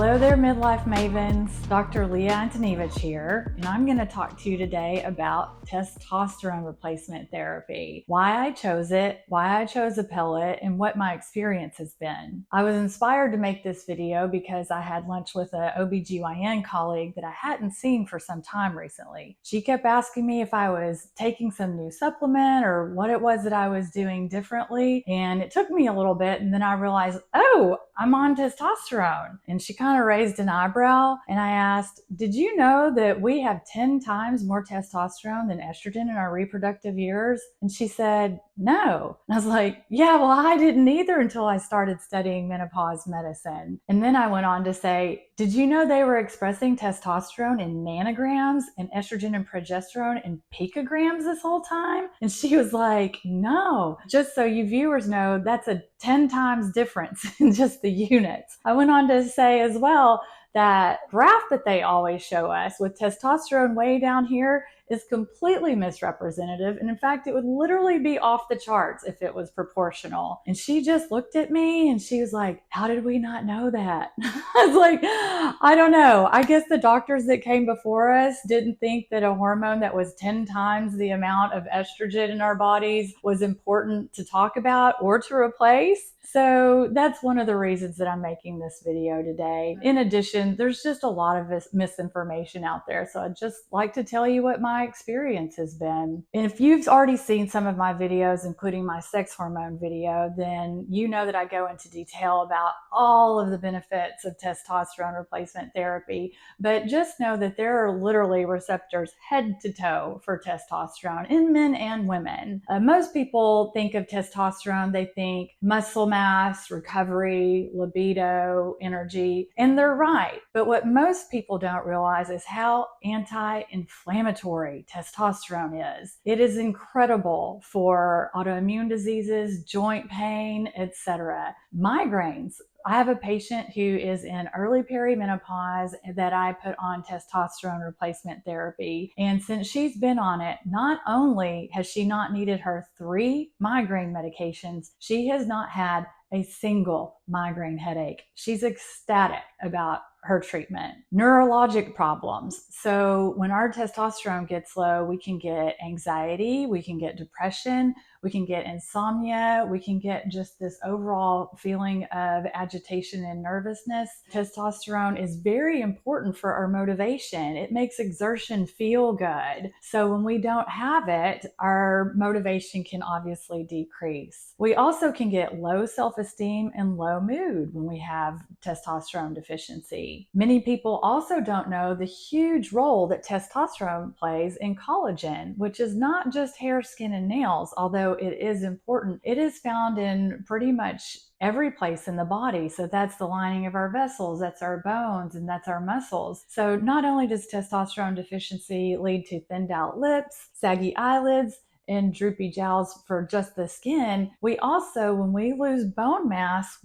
Hello there, Midlife Mavens. Dr. Leah here, and I'm going to talk to you today about testosterone replacement therapy, why I chose it, why I chose a pellet, and what my experience has been. I was inspired to make this video because I had lunch with an OBGYN colleague that I hadn't seen for some time recently. She kept asking me if I was taking some new supplement or what it was that I was doing differently, and it took me a little bit, and then I realized, oh, I'm on testosterone. And she kind of raised an eyebrow, and I asked, did you know that we have 10 times more testosterone than estrogen in our reproductive years? And she said, no. And I was like, yeah, well, I didn't either until I started studying menopause medicine. And then I went on to say, did you know they were expressing testosterone in nanograms and estrogen and progesterone in picograms this whole time? And she was like, no. Just so you viewers know, that's a 10 times difference in just the units. I went on to say as well that graph that they always show us with testosterone way down here is completely misrepresentative. And in fact, it would literally be off the charts if it was proportional. And she just looked at me and she was like, how did we not know that? I was like, I don't know. I guess the doctors that came before us didn't think that a hormone that was 10 times the amount of estrogen in our bodies was important to talk about or to replace. So that's one of the reasons that I'm making this video today. In addition, there's just a lot of misinformation out there. So I'd just like to tell you what my experience has been. And if you've already seen some of my videos, including my sex hormone video, then you know that I go into detail about all of the benefits of testosterone replacement therapy. But just know that there are literally receptors head to toe for testosterone in men and women. Most people think of testosterone, they think muscle mass, recovery, libido, energy, and they're right. But what most people don't realize is how anti-inflammatory testosterone is. It is incredible for autoimmune diseases, joint pain, etc. Migraines. I have a patient who is in early perimenopause that I put on testosterone replacement therapy. And since she's been on it, not only has she not needed her 3 migraine medications, she has not had a single migraine headache. She's ecstatic about her treatment. Neurologic problems. So when our testosterone gets low, we can get anxiety, we can get depression, we can get insomnia, we can get just this overall feeling of agitation and nervousness. Testosterone is very important for our motivation. It makes exertion feel good. So when we don't have it, our motivation can obviously decrease. We also can get low self-esteem and low mood when we have testosterone deficiency. Many people also don't know the huge role that testosterone plays in collagen, which is not just hair, skin, and nails, although it is important. It is found in pretty much every place in the body. So that's the lining of our vessels, that's our bones, and that's our muscles. So not only does testosterone deficiency lead to thinned out lips, saggy eyelids, and droopy jowls for just the skin, we also, when we lose bone mass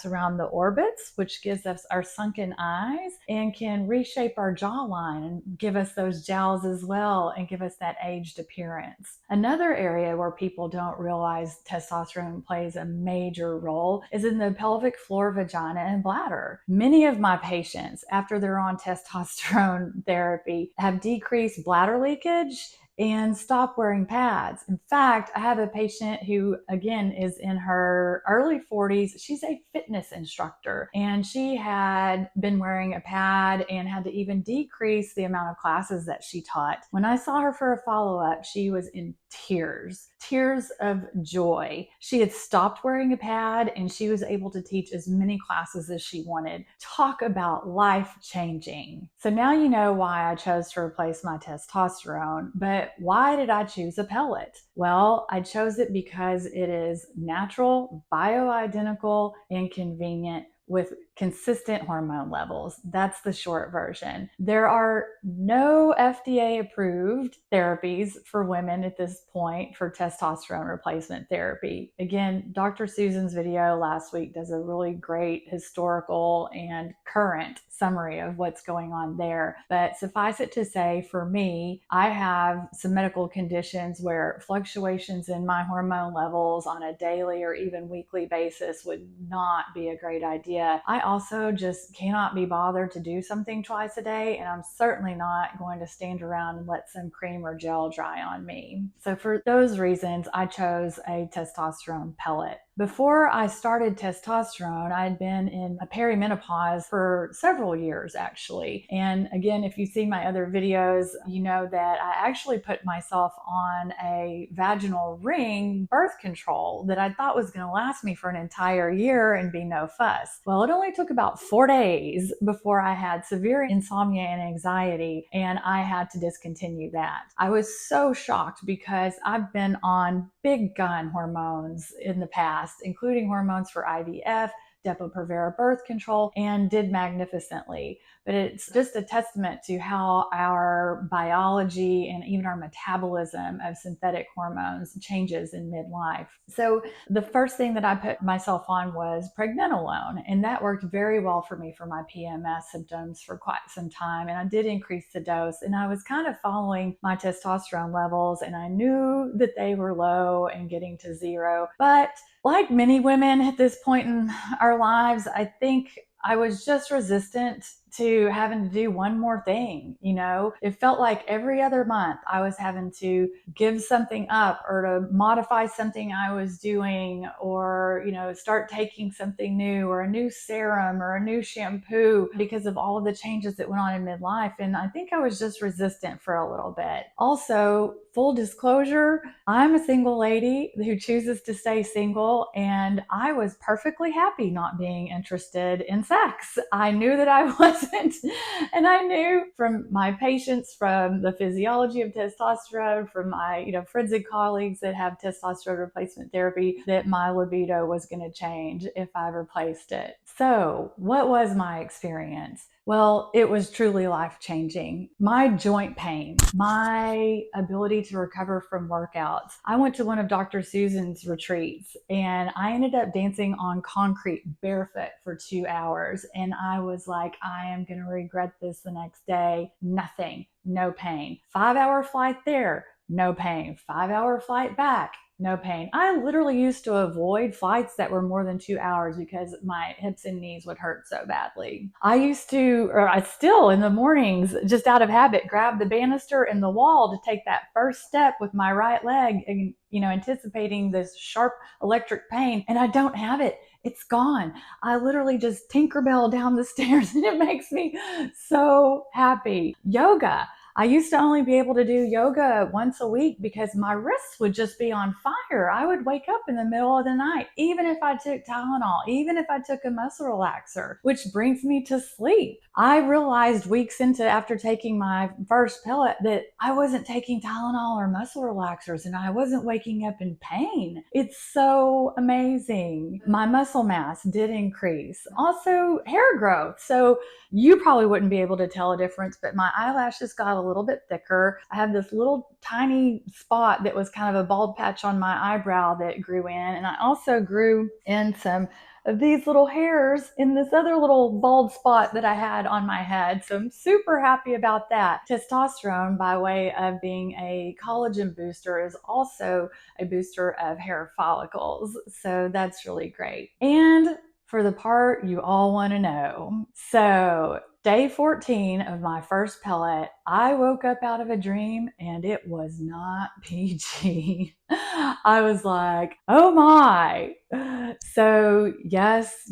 around the orbits, which gives us our sunken eyes and can reshape our jawline and give us those jowls as well and give us that aged appearance. Another area where people don't realize testosterone plays a major role is in the pelvic floor, vagina, and bladder. Many of my patients, after they're on testosterone therapy, have decreased bladder leakage and stop wearing pads. In fact, I have a patient who, again, is in her early 40s. She's a fitness instructor, and she had been wearing a pad and had to even decrease the amount of classes that she taught. When I saw her for a follow-up, she was in tears of joy. She had stopped wearing a pad and she was able to teach as many classes as she wanted. Talk about life-changing. So now you know why I chose to replace my testosterone, but why did I choose a pellet? Well, I chose it because it is natural, bioidentical, and convenient with consistent hormone levels. That's the short version. There are no FDA approved therapies for women at this point for testosterone replacement therapy. Again, Dr. Susan's video last week does a really great historical and current summary of what's going on there. But suffice it to say, for me, I have some medical conditions where fluctuations in my hormone levels on a daily or even weekly basis would not be a great idea idea. I also just cannot be bothered to do something twice a day, and I'm certainly not going to stand around and let some cream or gel dry on me. So for those reasons, I chose a testosterone pellet. Before I started testosterone, I had been in a perimenopause for several years, actually. And again, if you see my other videos, you know that I actually put myself on a vaginal ring birth control that I thought was going to last me for an entire year and be no fuss. Well, it only took about 4 days before I had severe insomnia and anxiety, and I had to discontinue that. I was so shocked because I've been on big gun hormones in the past, including hormones for IVF, Depo-Provera birth control, and did magnificently. But it's just a testament to how our biology and even our metabolism of synthetic hormones changes in midlife. So the first thing that I put myself on was pregnenolone, and that worked very well for me for my PMS symptoms for quite some time. And I did increase the dose, and I was kind of following my testosterone levels, and I knew that they were low and getting to zero. But like many women at this point in our lives, I think I was just resistant to having to do one more thing. You know, it felt like every other month I was having to give something up or to modify something I was doing, or, you know, start taking something new or a new serum or a new shampoo because of all of the changes that went on in midlife. And I think I was just resistant for a little bit. Also, full disclosure, I'm a single lady who chooses to stay single, and I was perfectly happy not being interested in sex. I knew that I wasn't, and I knew from my patients, from the physiology of testosterone, from my, you know, friends and colleagues that have testosterone replacement therapy, that my libido was going to change if I replaced it. So, what was my experience? Well, it was truly life-changing. My joint pain, my ability to recover from workouts. I went to one of Dr. Susan's retreats, and I ended up dancing on concrete barefoot for 2 hours. And I was like, I am going to regret this the next day. Nothing, no pain. 5-hour flight there, no pain. 5-hour flight back, no pain. I literally used to avoid flights that were more than 2 hours because my hips and knees would hurt so badly. I used to, or I still in the mornings, just out of habit, grab the banister in the wall to take that first step with my right leg, and, you know, anticipating this sharp electric pain, and I don't have it. It's gone. I literally just Tinkerbell down the stairs, and it makes me so happy. Yoga. I used to only be able to do yoga once a week because my wrists would just be on fire. I would wake up in the middle of the night, even if I took Tylenol, even if I took a muscle relaxer, which brings me to sleep. I realized weeks after taking my first pellet that I wasn't taking Tylenol or muscle relaxers, and I wasn't waking up in pain. It's so amazing. My muscle mass did increase. Also, hair growth. So you probably wouldn't be able to tell a difference, but my eyelashes got a little bit thicker. I had this little tiny spot that was kind of a bald patch on my eyebrow that grew in, and I also grew in some of these little hairs in this other little bald spot that I had on my head. So I'm super happy about that. Testosterone, by way of being a collagen booster, is also a booster of hair follicles. So that's really great. And for the part you all want to know. So day 14 of my first pellet, I woke up out of a dream, and it was not PG. I was like, oh my. So yes,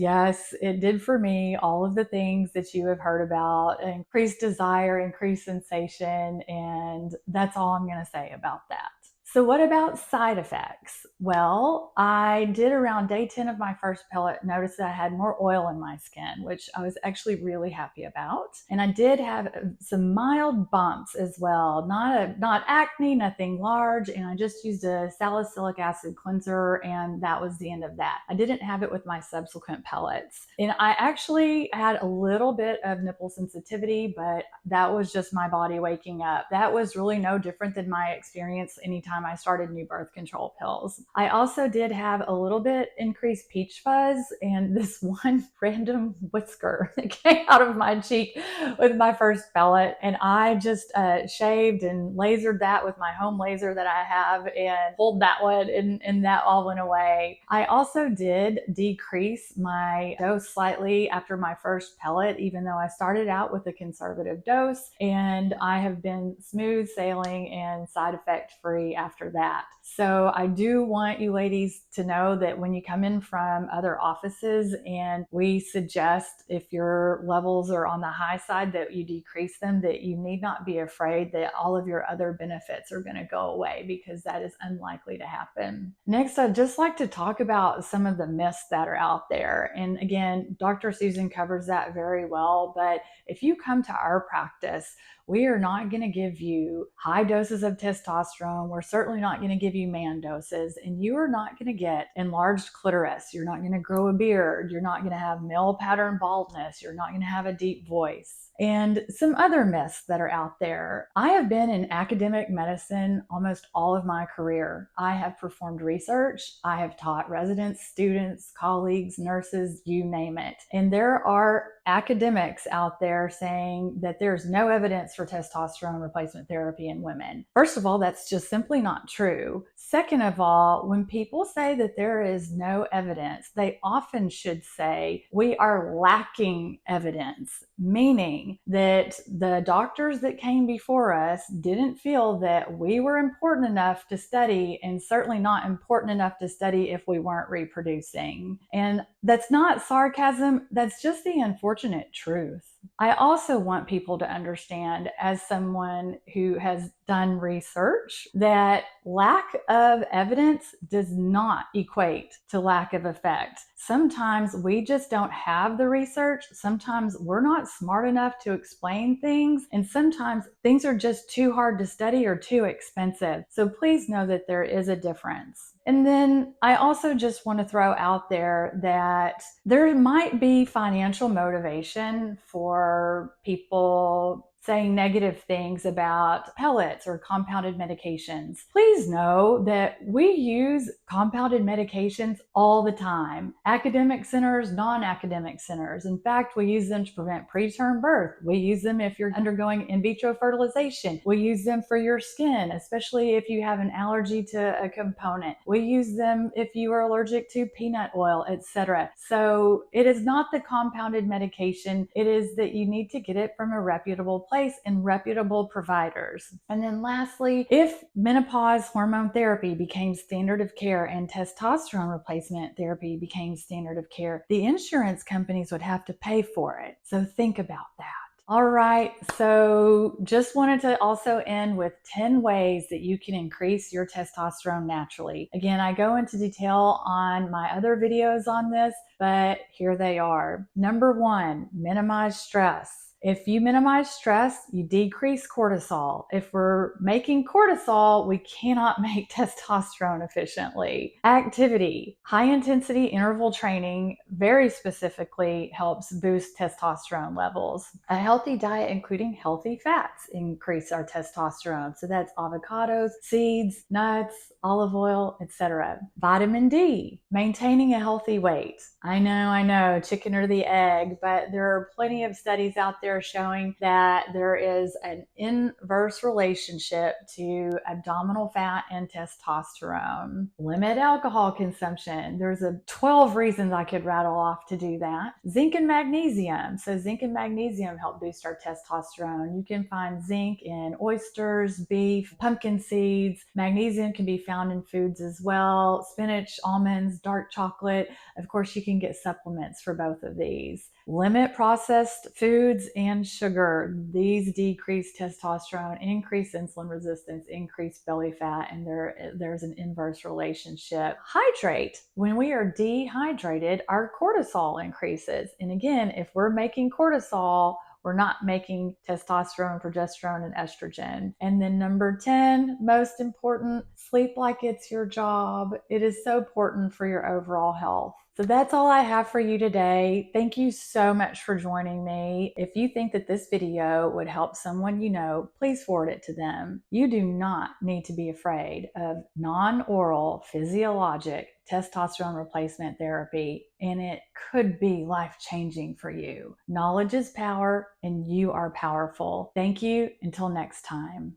it did for me all of the things that you have heard about: increased desire, increased sensation, and that's all I'm going to say about that. So what about side effects? Well, I did around day 10 of my first pellet notice that I had more oil in my skin, which I was actually really happy about. And I did have some mild bumps as well, not acne, nothing large, and I just used a salicylic acid cleanser, and that was the end of that. I didn't have it with my subsequent pellets. And I actually had a little bit of nipple sensitivity, but that was just my body waking up. That was really no different than my experience anytime time I started new birth control pills. I also did have a little bit increased peach fuzz and this one random whisker that came out of my cheek with my first pellet. And I just shaved and lasered that with my home laser that I have and pulled that one, and that all went away. I also did decrease my dose slightly after my first pellet, even though I started out with a conservative dose, and I have been smooth sailing and side effect free after that. So I do want you ladies to know that when you come in from other offices and we suggest if your levels are on the high side that you decrease them, that you need not be afraid that all of your other benefits are going to go away, because that is unlikely to happen. Next, I'd just like to talk about some of the myths that are out there. And again, Dr. Susan covers that very well, but if you come to our practice, we are not going to give you high doses of testosterone. We're certainly not going to give you man doses, and you are not going to get enlarged clitoris. You're not going to grow a beard. You're not going to have male pattern baldness. You're not going to have a deep voice. And some other myths that are out there. I have been in academic medicine almost all of my career. I have performed research. I have taught residents, students, colleagues, nurses, you name it. And there are academics out there saying that there's no evidence for testosterone replacement therapy in women. First of all, that's just simply not true. Second of all, when people say that there is no evidence, they often should say we are lacking evidence, meaning that the doctors that came before us didn't feel that we were important enough to study, and certainly not important enough to study if we weren't reproducing. And that's not sarcasm, that's just the unfortunate truth. I also want people to understand, as someone who has done research, that lack of evidence does not equate to lack of effect. Sometimes we just don't have the research. Sometimes we're not smart enough to explain things. And sometimes things are just too hard to study or too expensive. So please know that there is a difference. And then I also just want to throw out there that there might be financial motivation for people saying negative things about pellets or compounded medications. Please know that we use compounded medications all the time. Academic centers, non-academic centers. In fact, we use them to prevent preterm birth. We use them if you're undergoing in vitro fertilization. We use them for your skin, especially if you have an allergy to a component. We use them if you are allergic to peanut oil, etc. So it is not the compounded medication. It is that you need to get it from a reputable place and reputable providers. And then lastly, if menopause hormone therapy became standard of care and testosterone replacement therapy became standard of care, the insurance companies would have to pay for it. So think about that. All right, so just wanted to also end with 10 ways that you can increase your testosterone naturally. Again, I go into detail on my other videos on this, but here they are. Number 1, minimize stress. If you minimize stress, you decrease cortisol. If we're making cortisol, we cannot make testosterone efficiently. Activity. High intensity interval training very specifically helps boost testosterone levels. A healthy diet, including healthy fats, increase our testosterone. So that's avocados, seeds, nuts, olive oil, etc. Vitamin D. Maintaining a healthy weight. I know, chicken or the egg, but there are plenty of studies out there showing that there is an inverse relationship to abdominal fat and testosterone. Limit alcohol consumption. There's 12 reasons I could rattle off to do that. Zinc and magnesium. So zinc and magnesium help boost our testosterone. You can find zinc in oysters, beef, pumpkin seeds. Magnesium can be found in foods as well. Spinach, almonds, dark chocolate. Of course, you can get supplements for both of these. Limit processed foods and sugar. These decrease testosterone, increase insulin resistance, increase belly fat, and there's an inverse relationship. Hydrate. When we are dehydrated, our cortisol increases. And again, if we're making cortisol, we're not making testosterone, progesterone, and estrogen. And then number 10, most important, sleep like it's your job. It is so important for your overall health. So that's all I have for you today. Thank you so much for joining me. If you think that this video would help someone you know, please forward it to them. You do not need to be afraid of non-oral physiologic testosterone replacement therapy, and it could be life-changing for you. Knowledge is power, and you are powerful. Thank you. Until next time.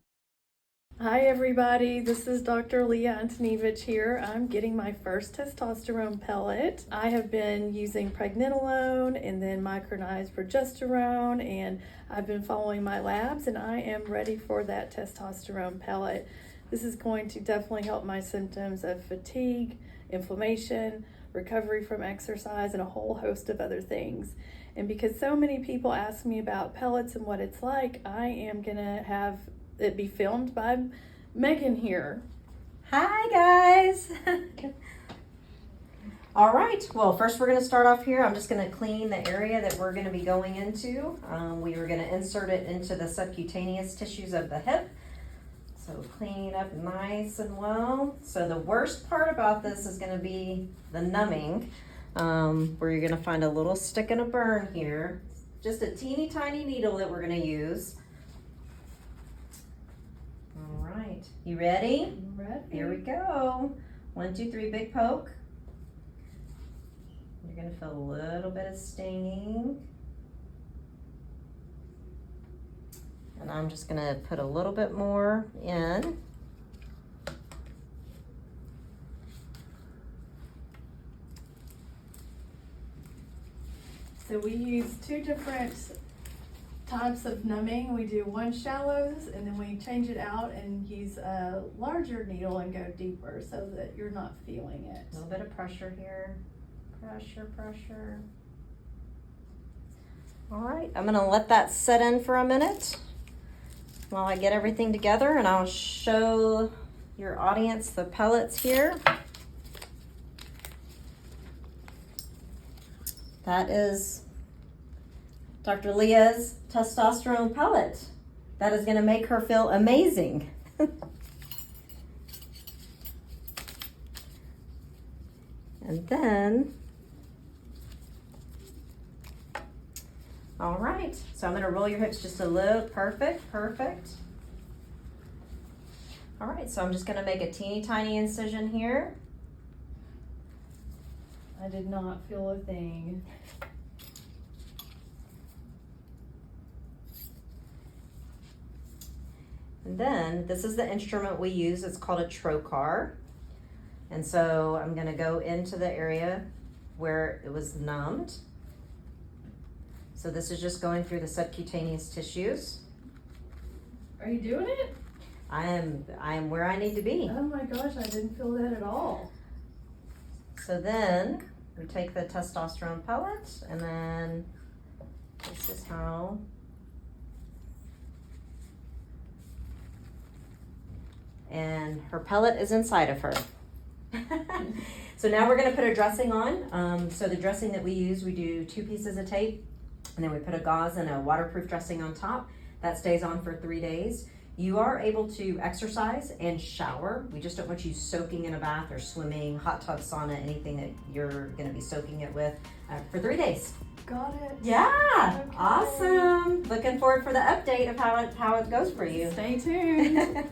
Hi everybody, this is Dr. Leah Antonevich here. I'm getting my first testosterone pellet. I have been using pregnenolone and then micronized progesterone, and I've been following my labs, and I am ready for that testosterone pellet. This is going to definitely help my symptoms of fatigue, inflammation, recovery from exercise, and a whole host of other things. And because so many people ask me about pellets and what it's like, I am gonna have it be filmed by Megan here. Hi guys. All right, well, first we're going to start off here. I'm just going to clean the area that we're going to be going into. We are going to insert it into the subcutaneous tissues of the hip. So clean it up nice and well. So the worst part about this is going to be the numbing, where you're going to find a little stick and a burn here. Just a teeny tiny needle that we're going to use. All right, you ready? I'm ready. Here we go. 1, 2, 3, big poke. You're gonna feel a little bit of stinging. And I'm just gonna put a little bit more in. So we use two different types of numbing. We do one shallows, and then we change it out and use a larger needle and go deeper so that you're not feeling it. A little bit of pressure here. Pressure, pressure. All right, I'm gonna let that set in for a minute while I get everything together, and I'll show your audience the pellets here. That is Dr. Leah's testosterone pellet. That is going to make her feel amazing. And then, all right, so I'm going to roll your hips just a little. Perfect, perfect. All right, so I'm just going to make a teeny tiny incision here. I did not feel a thing. And then this is the instrument we use. It's called a trocar. And so I'm going to go into the area where it was numbed. So this is just going through the subcutaneous tissues. Are you doing it? I am where I need to be. Oh my gosh, I didn't feel that at all. So then we take the testosterone pellet, and then this is how. And her pellet is inside of her. So now we're going to put a dressing on. So the dressing that we use, we do 2 pieces of tape, and then we put a gauze and a waterproof dressing on top. That stays on for 3 days. You are able to exercise and shower. We just don't want you soaking in a bath or swimming, hot tub, sauna, anything that you're going to be soaking it with for 3 days. Got it. Yeah, Okay. Awesome. Looking forward for the update of how it goes for you. Stay tuned.